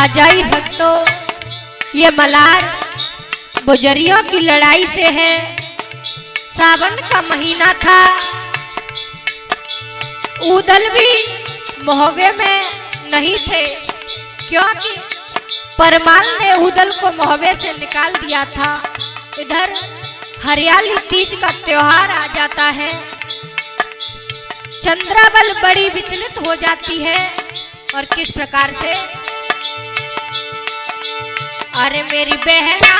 आ जाई भक्तों, ये मलार बुजरियों की लड़ाई से है। सावन का महीना था, ऊदल भी मोहब्बे में नहीं थे, क्योंकि परमाल ने ऊदल को मोहब्बे से निकाल दिया था। इधर हरियाली तीज का त्योहार आ जाता है। चंद्रावल बड़ी विचलित हो जाती है, और किस प्रकार से, अरे मेरी बहना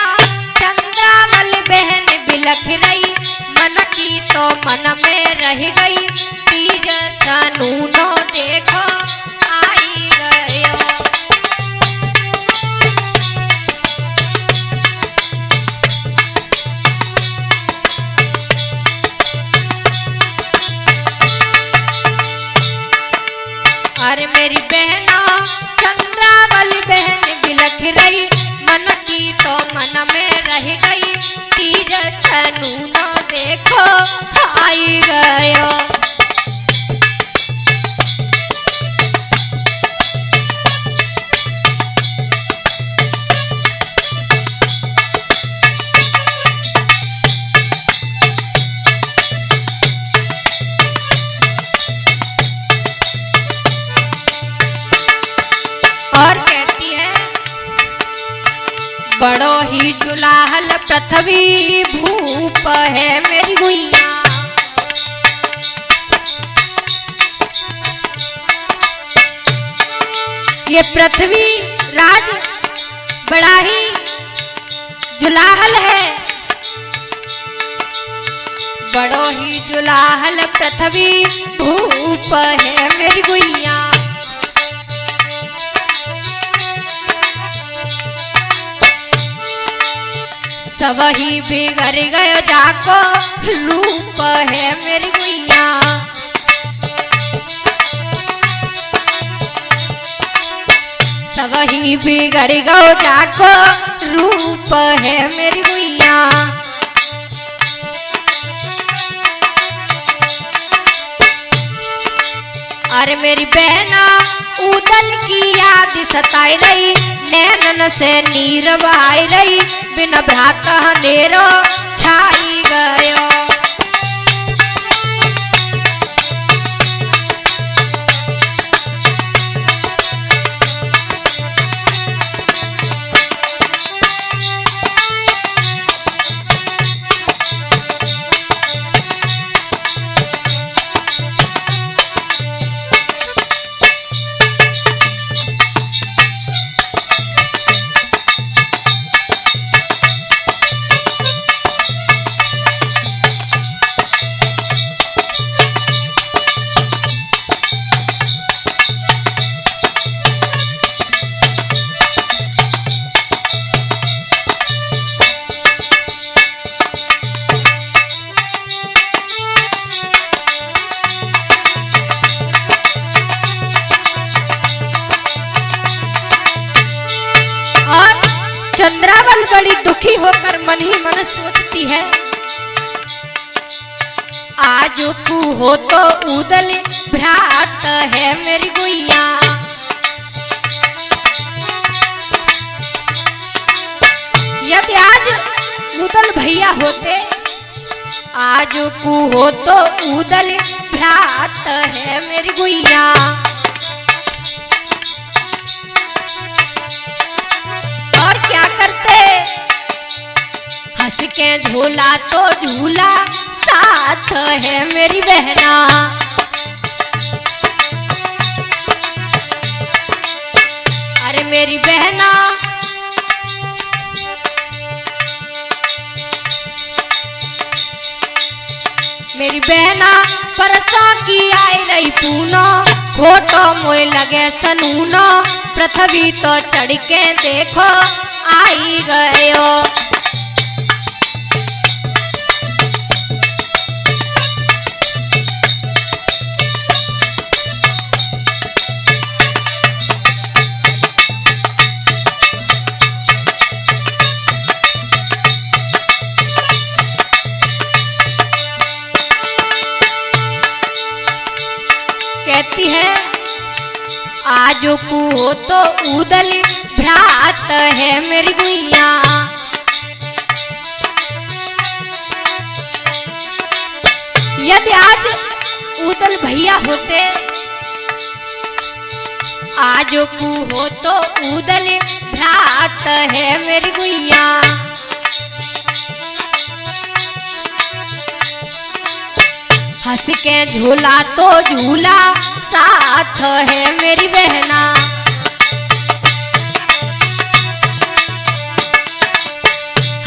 चंद्रावल बहन बिलख रही, मन की तो मन में रह गई, तीज सनूनो देखो आई गयो। अरे मेरी बहना चंद्रावल बहन बिलख रही, मन की तो मन में रह गई, तीज सनूनो देखो आई गयो। और कहती है, बड़ो ही जुलाहल पृथ्वी भूप है मेरी गुइया, ये पृथ्वी राज बड़ा ही जुलाहल है, बड़ो ही जुलाहल पृथ्वी भूप है मेरी गुइया। सब ही बिगड़ गयो जाको रूप है मेरी गुइया, सब ही बिगड़ गयो जाको रूप है मेरी गुइया। अरे मेरी बहना ऊदल की याद सताई रही, नैनन से नीर बहाई रही, बिन भ्रात अंधेरो छाई गयो। चंद्रावल बड़ी दुखी होकर मन ही मन सोचती है, आज तू हो तो ऊदल भ्रात है मेरी गुइया, यदि आज ऊदल भैया होते, आज तू हो तो ऊदल भ्रात है मेरी गुइया। और क्या करते, हंस के झूला तो झूला साथ है मेरी बहना, अरे मेरी बहना मेरी बहना परसों की आई रही पूनो, खोटो मोय लगे सनूनो, पृथ्वी तो चढ़ के देखो आई गयो। कहती है, आज को तो ऊदल भ्रात है मेरी गुइया। यदि आज उदल भैया होते, आज को हो तो उदल भ्रात है मेरी गुइया। हंस के झूला तो झूला साथ है मेरी बहना।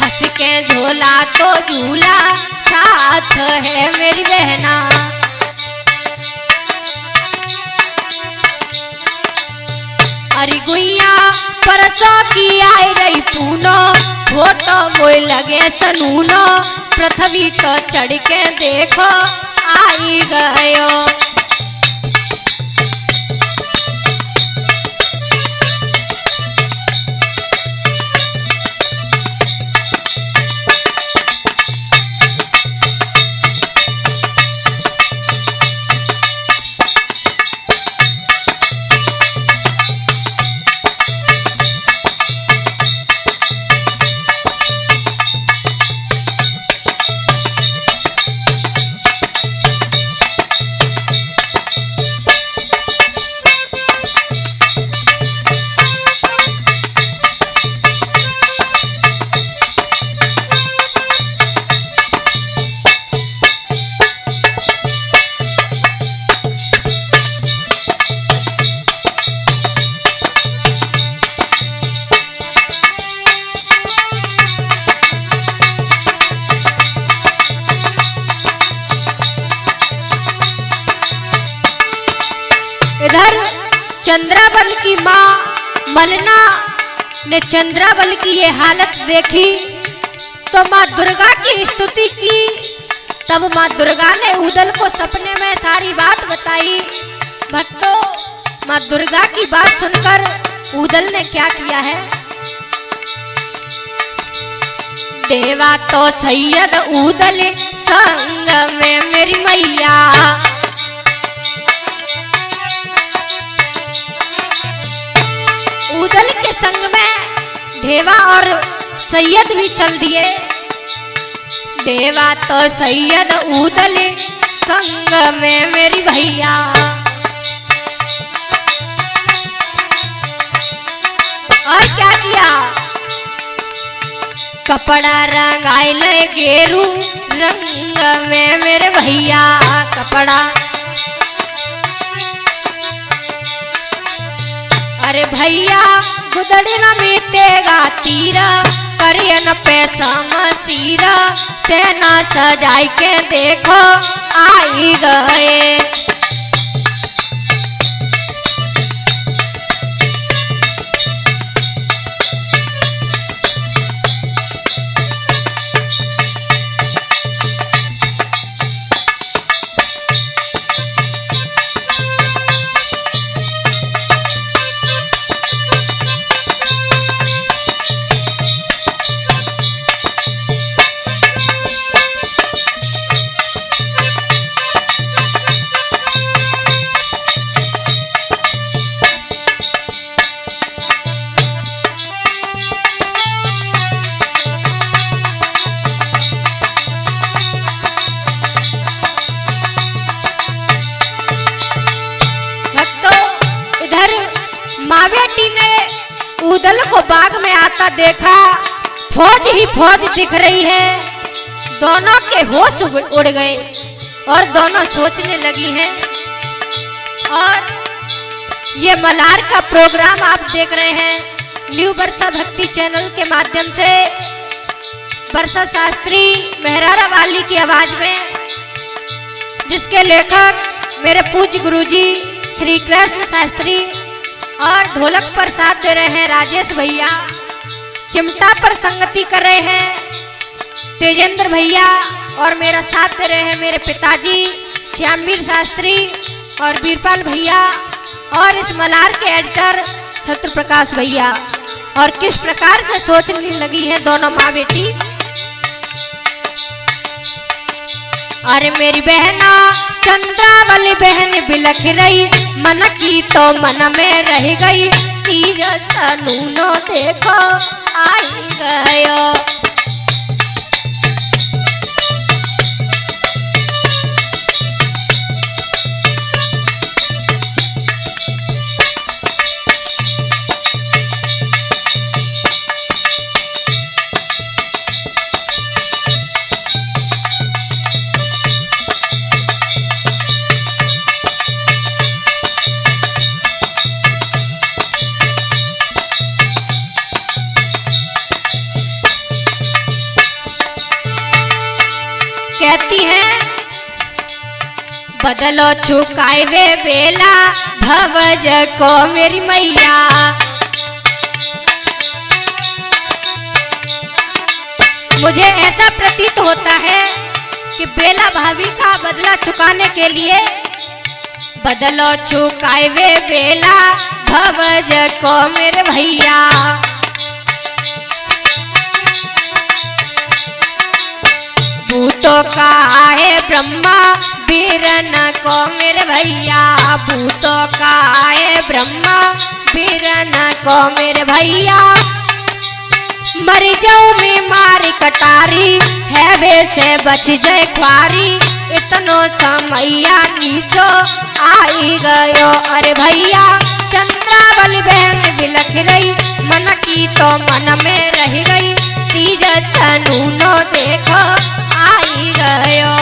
हंस के झूला तो झूला साथ है मेरी बहना। अरे गुइया परसों की आई रही पूनो, फोटो मोय लगे सनूनो। पृथ्वी तो चढ़ के देखो आई गयो। इधर चंद्रावल की माँ मलना ने चंद्रावल की ये हालत देखी तो माँ दुर्गा की स्तुति की। तब माँ दुर्गा ने उदल को सपने में सारी बात बताई। भक्तों, माँ दुर्गा की बात सुनकर उदल ने क्या किया है? देवा तो सैयद उदल संग में मेरी मैया। उदल के संग में देवा और सैयद भी चल दिए। देवा तो सैयद उदल संग में मेरी भैया। और क्या किया? कपड़ा रंगाइल गेरू रंग में मेरे भैया। कपड़ा अरे भैया गुदड़ी न बीतेगा तीरा, करियन पैसा मसीरा। सेना सजाई के देखो आई गए। माँ बेटी ने उदल को बाग में आता देखा। फौज ही फौज दिख रही है। दोनों के होश उड़ गए और दोनों सोचने लगी हैं। और ये मलार का प्रोग्राम आप देख रहे हैं न्यू वर्षा भक्ति चैनल के माध्यम से। वर्षा शास्त्री मेहरारा वाली की आवाज में, जिसके लेखक मेरे पूज्य गुरुजी श्री कृष्ण शास्त्री, और ढोलक पर साथ दे रहे हैं राजेश भैया। चिमटा पर संगति कर रहे हैं तेजेंद्र भैया, और मेरा साथ दे रहे हैं मेरे पिताजी श्यामवीर शास्त्री और वीरपाल भैया, और इस मलार के एडिटर सत्य प्रकाश भैया। और किस प्रकार से सोचने लगी है दोनों माँ बेटी। अरे मेरी बहना चंद्रावली बहन बिलख रही, मन की तो मन में रह गई। तीज तनूनो देखो आई गयो। कहती हैं बदलो चुकाए वे बेला भवज को मेरी मैया। मुझे ऐसा प्रतीत होता है कि बेला भाभी का बदला चुकाने के लिए बदलो चुकाए वे बेला भवज को मेरे भैया। भूतों का है ब्रह्मा बीरन को मेरे भैया। भूतों का है ब्रह्मा बीरन को मेरे भैया। मर जाऊं मैं मारी कटारी है वे से बच जाए ख्वारी। इतनो समैया नीचो आई गयो। अरे भैया चंद्रावली बहन बिलख रही मन की तो मन में रह गई। तीज तनूनो देखो आई गयो।